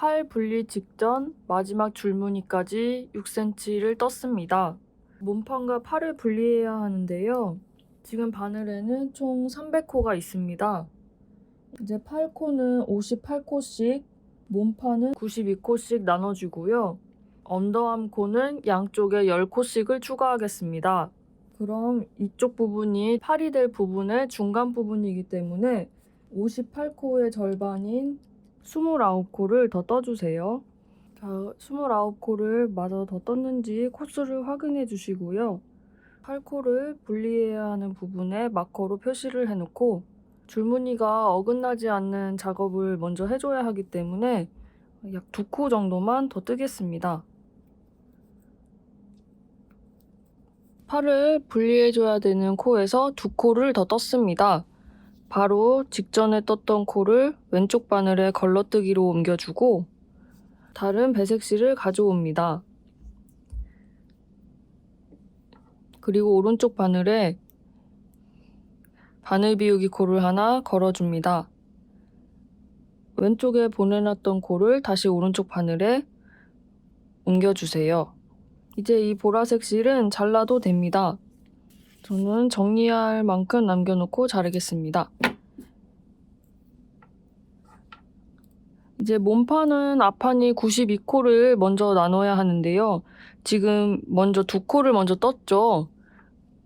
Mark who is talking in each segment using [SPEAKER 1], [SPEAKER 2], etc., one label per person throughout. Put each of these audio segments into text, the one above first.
[SPEAKER 1] 팔 분리 직전 마지막 줄무늬까지 6cm를 떴습니다. 몸판과 팔을 분리해야 하는데요. 지금 바늘에는 총 300코가 있습니다. 이제 팔코는 58코씩, 몸판은 92코씩 나눠주고요. 언더암 코는 양쪽에 10코씩을 추가하겠습니다. 그럼 이쪽 부분이 팔이 될 부분의 중간 부분이기 때문에 58코의 절반인 29코를 더 떠주세요. 자, 29코를 마저 더 떴는지 코수를 확인해 주시고요. 8코를 분리해야 하는 부분에 마커로 표시를 해놓고 줄무늬가 어긋나지 않는 작업을 먼저 해줘야 하기 때문에 약 2코 정도만 더 뜨겠습니다. 팔을 분리해줘야 되는 코에서 2코를 더 떴습니다. 바로 직전에 떴던 코를 왼쪽 바늘에 걸러뜨기로 옮겨주고 다른 배색 실을 가져옵니다. 그리고 오른쪽 바늘에 바늘 비우기 코를 하나 걸어줍니다. 왼쪽에 보내놨던 코를 다시 오른쪽 바늘에 옮겨주세요. 이제 이 보라색 실은 잘라도 됩니다. 저는 정리할 만큼 남겨놓고 자르겠습니다. 이제 몸판은 앞판이 92코를 먼저 나눠야 하는데요. 지금 먼저 2코를 먼저 떴죠.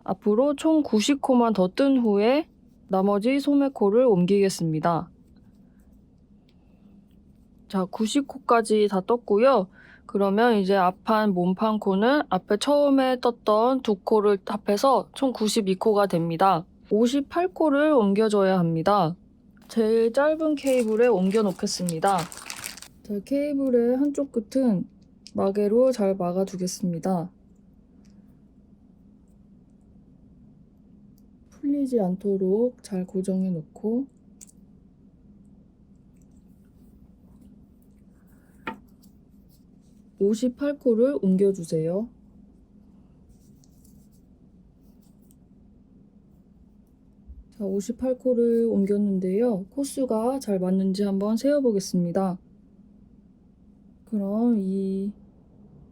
[SPEAKER 1] 앞으로 총 90코만 더 뜬 후에 나머지 소매코를 옮기겠습니다. 자, 90코까지 다 떴고요. 그러면 이제 앞판 몸판 코는 앞에 처음에 떴던 2코를 합해서 총 92코가 됩니다. 58코를 옮겨줘야 합니다. 제일 짧은 케이블에 옮겨 놓겠습니다. 자, 케이블의 한쪽 끝은 마개로 잘 막아 두겠습니다. 풀리지 않도록 잘 고정해 놓고 58코를 옮겨주세요. 자, 58코를 옮겼는데요. 코수가 잘 맞는지 한번 세어보겠습니다. 그럼 이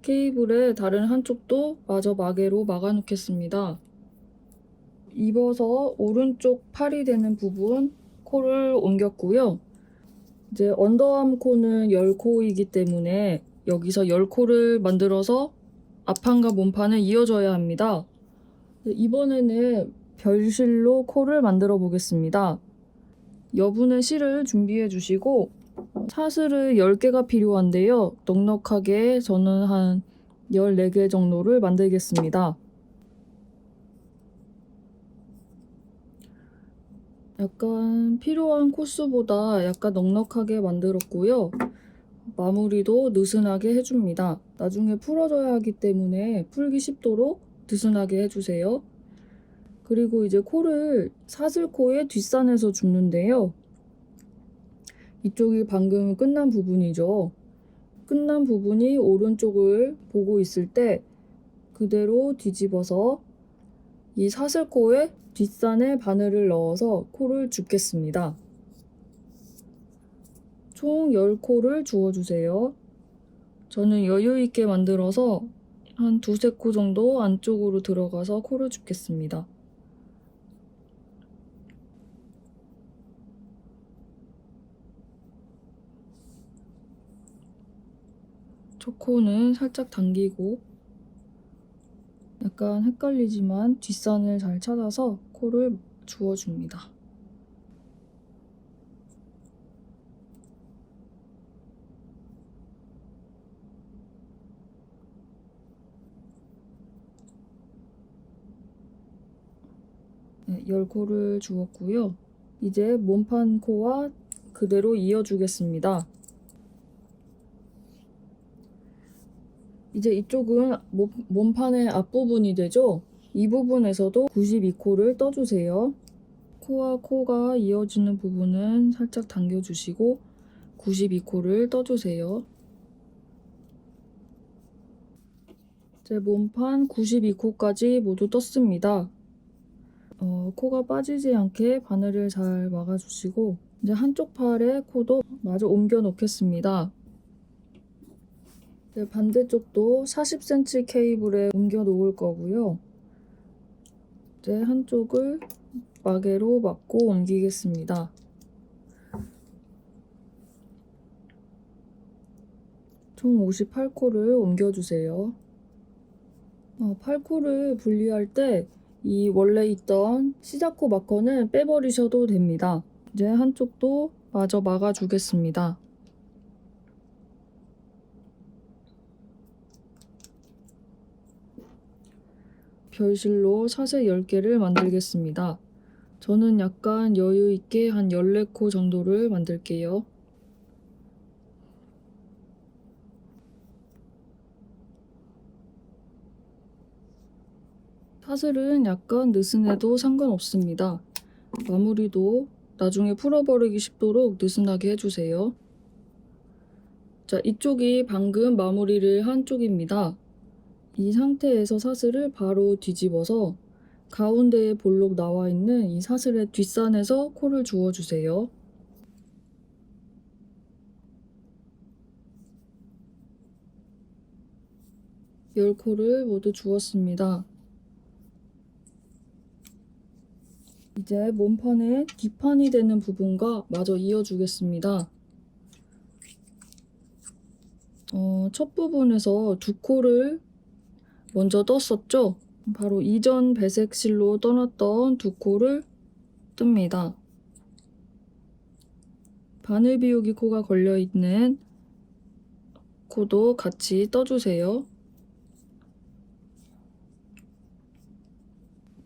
[SPEAKER 1] 케이블의 다른 한쪽도 마저 마개로 막아 놓겠습니다. 입어서 오른쪽 팔이 되는 부분 코를 옮겼고요. 이제 언더암 코는 10코이기 때문에 여기서 10코를 만들어서 앞판과 몸판을 이어줘야 합니다. 이번에는 별실로 코를 만들어 보겠습니다. 여분의 실을 준비해 주시고 사슬을 10개가 필요한데요. 넉넉하게 저는 한 14개 정도를 만들겠습니다. 약간 필요한 코수보다 약간 넉넉하게 만들었고요. 마무리도 느슨하게 해줍니다. 나중에 풀어줘야 하기 때문에 풀기 쉽도록 느슨하게 해주세요. 그리고 이제 코를 사슬코의 뒷산에서 줍는데요. 이쪽이 방금 끝난 부분이죠. 끝난 부분이 오른쪽을 보고 있을 때 그대로 뒤집어서 이 사슬코의 뒷산에 바늘을 넣어서 코를 줍겠습니다. 총 10코를 주어주세요. 저는 여유있게 만들어서 한 2~3코 정도 안쪽으로 들어가서 코를 줍겠습니다. 첫 코는 살짝 당기고 약간 헷갈리지만 뒷산을 잘 찾아서 코를 주어줍니다. 네, 10코를 주었고요. 이제 몸판 코와 그대로 이어주겠습니다. 이제 이쪽은 몸판의 앞부분이 되죠? 이 부분에서도 92코를 떠주세요. 코와 코가 이어지는 부분은 살짝 당겨주시고 92코를 떠주세요. 제 몸판 92코까지 모두 떴습니다. 코가 빠지지 않게 바늘을 잘 막아주시고 이제 한쪽 팔에 코도 마저 옮겨 놓겠습니다. 네, 반대쪽도 40cm 케이블에 옮겨 놓을 거고요. 이제 한쪽을 마개로 막고 옮기겠습니다. 총 58코를 옮겨주세요. 8코를 분리할 때 이 원래 있던 시자코 마커는 빼버리셔도 됩니다. 이제 한쪽도 마저 막아주겠습니다. 별실로 사슬 10개를 만들겠습니다. 저는 약간 여유 있게 한 14코 정도를 만들게요. 사슬은 약간 느슨해도 상관없습니다. 마무리도 나중에 풀어버리기 쉽도록 느슨하게 해주세요. 자, 이쪽이 방금 마무리를 한 쪽입니다. 이 상태에서 사슬을 바로 뒤집어서 가운데에 볼록 나와 있는 이 사슬의 뒷선에서 코를 주워주세요. 열 코를 모두 주었습니다. 이제 몸판의 뒷판이 되는 부분과 마저 이어주겠습니다. 첫 부분에서 2코를 먼저 떴었죠? 바로 이전 배색 실로 떠났던 2코를 뜹니다. 바늘 비우기 코가 걸려있는 코도 같이 떠주세요.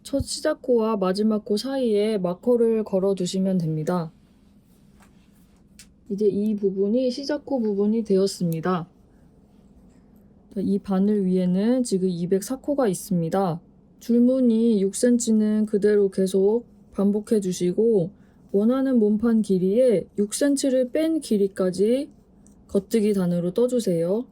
[SPEAKER 1] 첫 시작코와 마지막 코 사이에 마커를 걸어 두시면 됩니다. 이제 이 부분이 시작코 부분이 되었습니다. 이 바늘 위에는 지금 204코가 있습니다. 줄무늬 6cm는 그대로 계속 반복해 주시고 원하는 몸판 길이에 6cm를 뺀 길이까지 겉뜨기 단으로 떠주세요.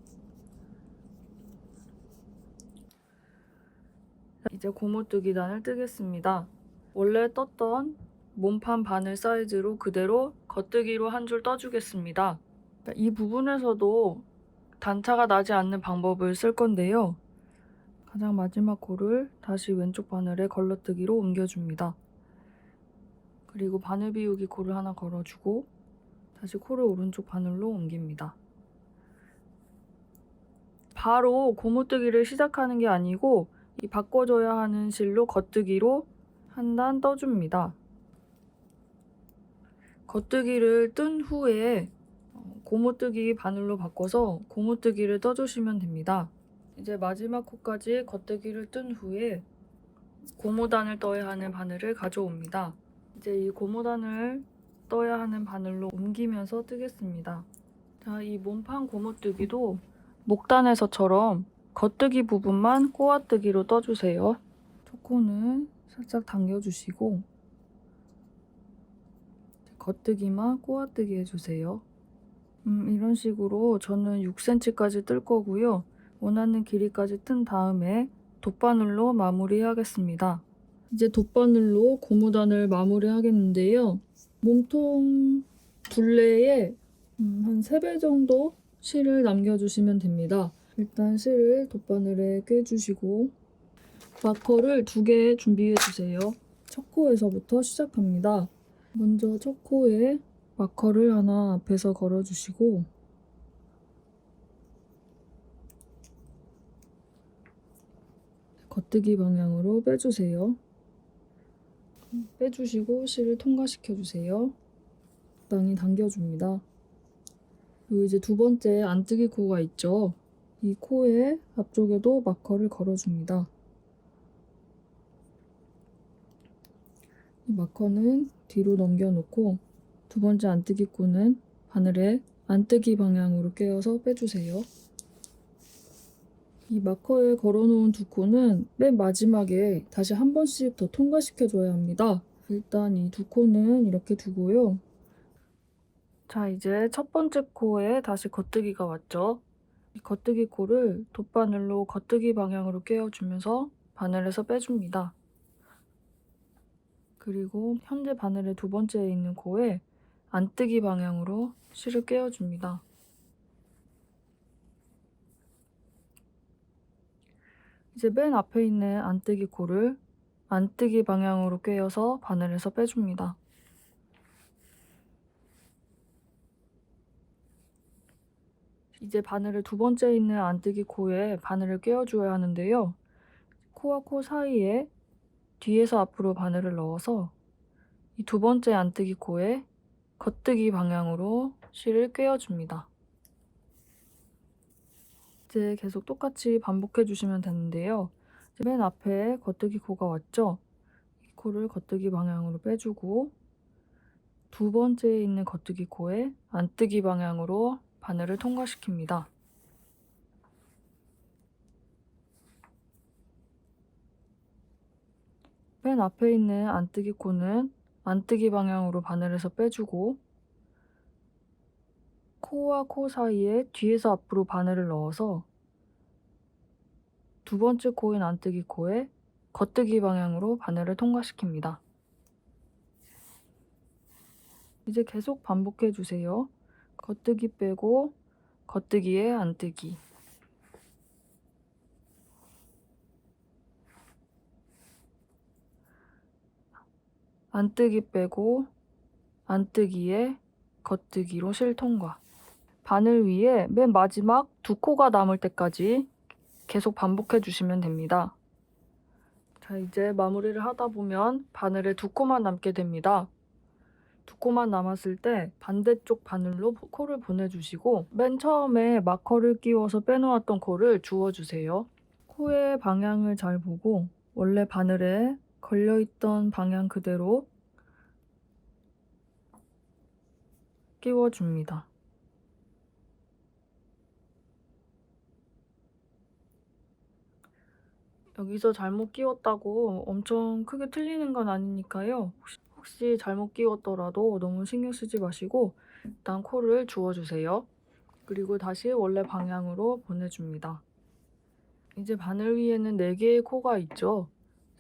[SPEAKER 1] 이제 고무뜨기 단을 뜨겠습니다. 원래 떴던 몸판 바늘 사이즈로 그대로 겉뜨기로 한 줄 떠주겠습니다. 이 부분에서도 단차가 나지 않는 방법을 쓸 건데요. 가장 마지막 코를 다시 왼쪽 바늘에 걸러뜨기로 옮겨줍니다. 그리고 바늘 비우기 코를 하나 걸어주고 다시 코를 오른쪽 바늘로 옮깁니다. 바로 고무뜨기를 시작하는 게 아니고 이 바꿔줘야 하는 실로 겉뜨기로 한 단 떠줍니다. 겉뜨기를 뜬 후에 고무뜨기 바늘로 바꿔서 고무뜨기를 떠주시면 됩니다. 이제 마지막 코까지 겉뜨기를 뜬 후에 고무단을 떠야 하는 바늘을 가져옵니다. 이제 이 고무단을 떠야 하는 바늘로 옮기면서 뜨겠습니다. 자, 이 몸판 고무뜨기도 목단에서처럼 겉뜨기 부분만 꼬아뜨기로 떠주세요. 첫 코는 살짝 당겨주시고 겉뜨기만 꼬아뜨기 해주세요. 이런 식으로 저는 6cm까지 뜰 거고요. 원하는 길이까지 뜬 다음에 돗바늘로 마무리하겠습니다. 이제 돗바늘로 고무단을 마무리하겠는데요. 몸통 둘레에 한 3배 정도 실을 남겨주시면 됩니다. 일단 실을 돗바늘에 꿰주시고 마커를 2개 준비해주세요. 첫 코에서부터 시작합니다. 먼저 첫 코에 마커를 하나 앞에서 걸어주시고 겉뜨기 방향으로 빼주세요. 빼주시고 실을 통과시켜주세요. 적당히 당겨줍니다. 그리고 이제 두 번째 안뜨기 코가 있죠. 이 코의 앞쪽에도 마커를 걸어줍니다. 이 마커는 뒤로 넘겨놓고 두 번째 안뜨기 코는 바늘에 안뜨기 방향으로 꿰어서 빼주세요. 이 마커에 걸어놓은 2코는 맨 마지막에 다시 한 번씩 더 통과시켜줘야 합니다. 일단 이 2코는 이렇게 두고요. 자, 이제 첫 번째 코에 다시 겉뜨기가 왔죠. 이 겉뜨기 코를 돗바늘로 겉뜨기 방향으로 꿰어주면서 바늘에서 빼줍니다. 그리고 현재 바늘의 두 번째에 있는 코에 안뜨기 방향으로 실을 꿰어줍니다. 이제 맨 앞에 있는 안뜨기 코를 안뜨기 방향으로 꿰어서 바늘에서 빼줍니다. 이제 바늘을 두 번째 있는 안뜨기 코에 바늘을 꿰어줘야 하는데요. 코와 코 사이에 뒤에서 앞으로 바늘을 넣어서 이 두 번째 안뜨기 코에 겉뜨기 방향으로 실을 꿰어줍니다. 이제 계속 똑같이 반복해 주시면 되는데요. 이제 맨 앞에 겉뜨기 코가 왔죠? 이 코를 겉뜨기 방향으로 빼주고 두 번째에 있는 겉뜨기 코에 안뜨기 방향으로 바늘을 통과시킵니다. 맨 앞에 있는 안뜨기 코는 안뜨기 방향으로 바늘에서 빼주고 코와 코 사이에 뒤에서 앞으로 바늘을 넣어서 두 번째 코인 안뜨기 코에 겉뜨기 방향으로 바늘을 통과시킵니다. 이제 계속 반복해 주세요. 겉뜨기 빼고 겉뜨기에 안뜨기. 안뜨기 빼고 안뜨기에 겉뜨기로 실 통과. 바늘 위에 맨 마지막 두 코가 남을 때까지 계속 반복해 주시면 됩니다. 자, 이제 마무리를 하다 보면 바늘에 두 코만 남게 됩니다. 두 코만 남았을 때 반대쪽 바늘로 코를 보내주시고 맨 처음에 마커를 끼워서 빼놓았던 코를 주워주세요. 코의 방향을 잘 보고 원래 바늘에 걸려있던 방향 그대로 끼워줍니다. 여기서 잘못 끼웠다고 엄청 크게 틀리는 건 아니니까요. 혹시 잘못 끼웠더라도 너무 신경 쓰지 마시고 일단 코를 주워주세요. 그리고 다시 원래 방향으로 보내줍니다. 이제 바늘 위에는 4개의 코가 있죠.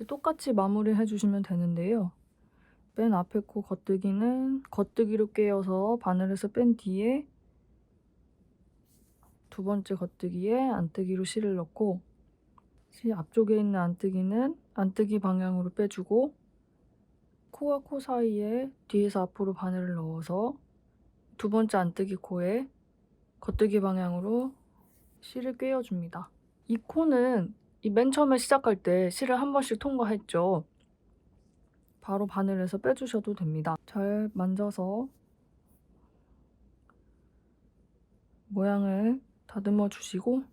[SPEAKER 1] 똑같이 마무리 해주시면 되는데요. 맨 앞에 코 겉뜨기는 겉뜨기로 꿰어서 바늘에서 뺀 뒤에 두 번째 겉뜨기에 안뜨기로 실을 넣고 앞쪽에 있는 안뜨기는 안뜨기 방향으로 빼주고 코와 코 사이에 뒤에서 앞으로 바늘을 넣어서 두 번째 안뜨기 코에 겉뜨기 방향으로 실을 꿰어줍니다. 이 코는 맨 처음에 시작할 때 실을 한 번씩 통과했죠. 바로 바늘에서 빼주셔도 됩니다. 잘 만져서 모양을 다듬어 주시고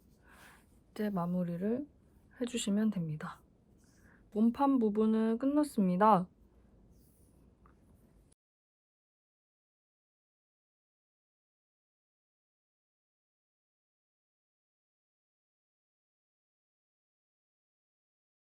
[SPEAKER 1] 이제 마무리를 해주시면 됩니다. 몸판 부분은 끝났습니다.